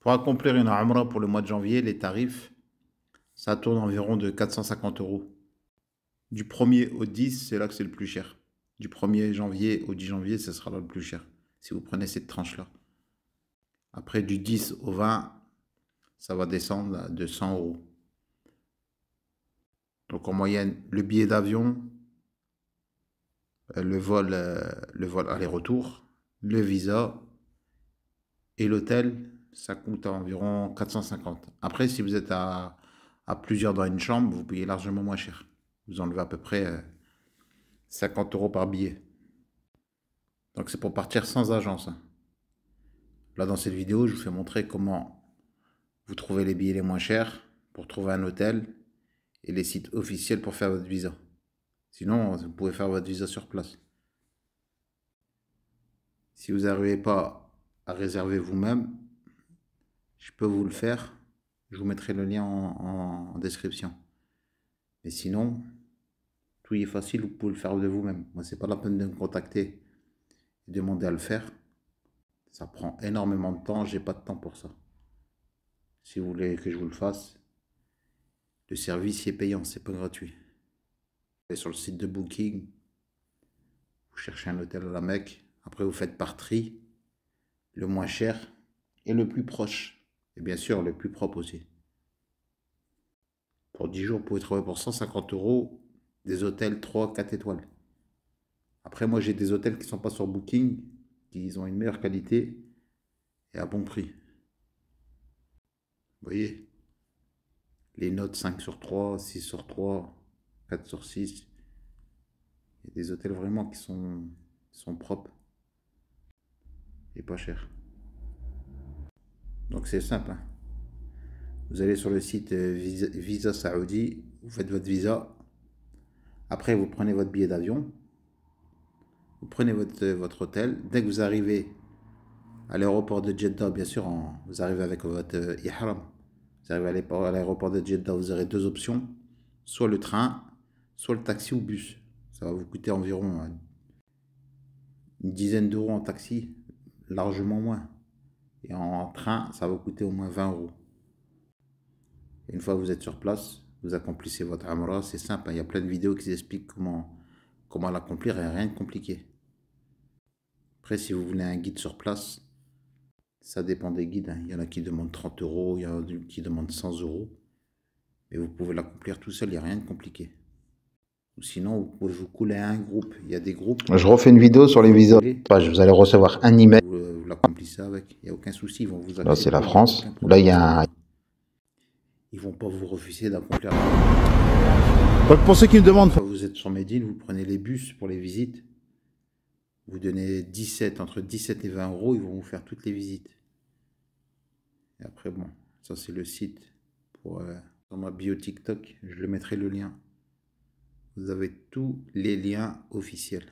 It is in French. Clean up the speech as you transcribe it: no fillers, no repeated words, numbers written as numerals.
Pour accomplir une Umrah pour le mois de janvier, les tarifs, ça tourne environ de 450 euros. Du 1er au 10, c'est là que c'est le plus cher. Du 1er janvier au 10 janvier, ce sera là le plus cher, si vous prenez cette tranche-là. Après, du 10 au 20, ça va descendre de 100 euros. Donc en moyenne, le billet d'avion, le vol aller-retour, le visa et l'hôtel, ça coûte environ 450. Après, si vous êtes à plusieurs dans une chambre, vous payez largement moins cher. Vous enlevez à peu près 50 euros par billet. Donc c'est pour partir sans agence, hein. Là, dans cette vidéo, je vous fais montrer comment vous trouvez les billets les moins chers pour trouver un hôtel et les sites officiels pour faire votre visa. Sinon, vous pouvez faire votre visa sur place. Si vous n'arrivez pas à réserver vous-même, je peux vous le faire. Je vous mettrai le lien en description. Mais sinon, tout est facile, vous pouvez le faire de vous-même. Moi, c'est pas la peine de me contacter et demander à le faire. Ça prend énormément de temps, j'ai pas de temps pour ça. Si vous voulez que je vous le fasse, le service est payant, c'est pas gratuit. Vous allez sur le site de Booking, vous cherchez un hôtel à la Mecque, après vous faites par tri, le moins cher et le plus proche. Et bien sûr, le plus propre aussi. Pour 10 jours, vous pouvez trouver pour 150 euros des hôtels 3-4 étoiles. Après, moi, j'ai des hôtels qui ne sont pas sur Booking, qui ont une meilleure qualité et à bon prix. Vous voyez, les notes 5 sur 3, 6 sur 3, 4 sur 6. Il y a des hôtels vraiment qui sont propres et pas chers. Donc c'est simple, hein. Vous allez sur le site Visa Saoudi, vous faites votre visa. Après, vous prenez votre billet d'avion. Vous prenez votre hôtel. Dès que vous arrivez à l'aéroport de Jeddah, bien sûr, vous arrivez avec votre ihram. Vous arrivez à l'aéroport de Jeddah, vous aurez deux options. Soit le train, soit le taxi ou bus. Ça va vous coûter environ une dizaine d'euros en taxi, largement moins. Et en train, ça va vous coûter au moins 20 euros. Et une fois que vous êtes sur place, vous accomplissez votre Umrah. C'est simple, hein. Il y a plein de vidéos qui expliquent comment l'accomplir, et rien de compliqué. Après, si vous voulez un guide sur place, ça dépend des guides, hein. Il y en a qui demandent 30 euros, il y en a qui demandent 100 euros. Mais vous pouvez l'accomplir tout seul, il n'y a rien de compliqué. Ou sinon, vous pouvez vous couler à un groupe. Il y a des groupes. Je refais une vidéo sur les visas. Vous allez recevoir un email. Vous l'accomplissez avec, il n'y a aucun souci. Ils vont vous accepter. Là, c'est la France. Là, il y a un... Ils ne vont pas vous refuser d'accomplir. Donc, pour ceux qui me demandent... Vous êtes sur Médine, vous prenez les bus pour les visites. Vous donnez entre 17 et 20 euros, ils vont vous faire toutes les visites. Et après, bon, ça c'est le site pour dans ma bio TikTok, je le mettrai le lien. Vous avez tous les liens officiels.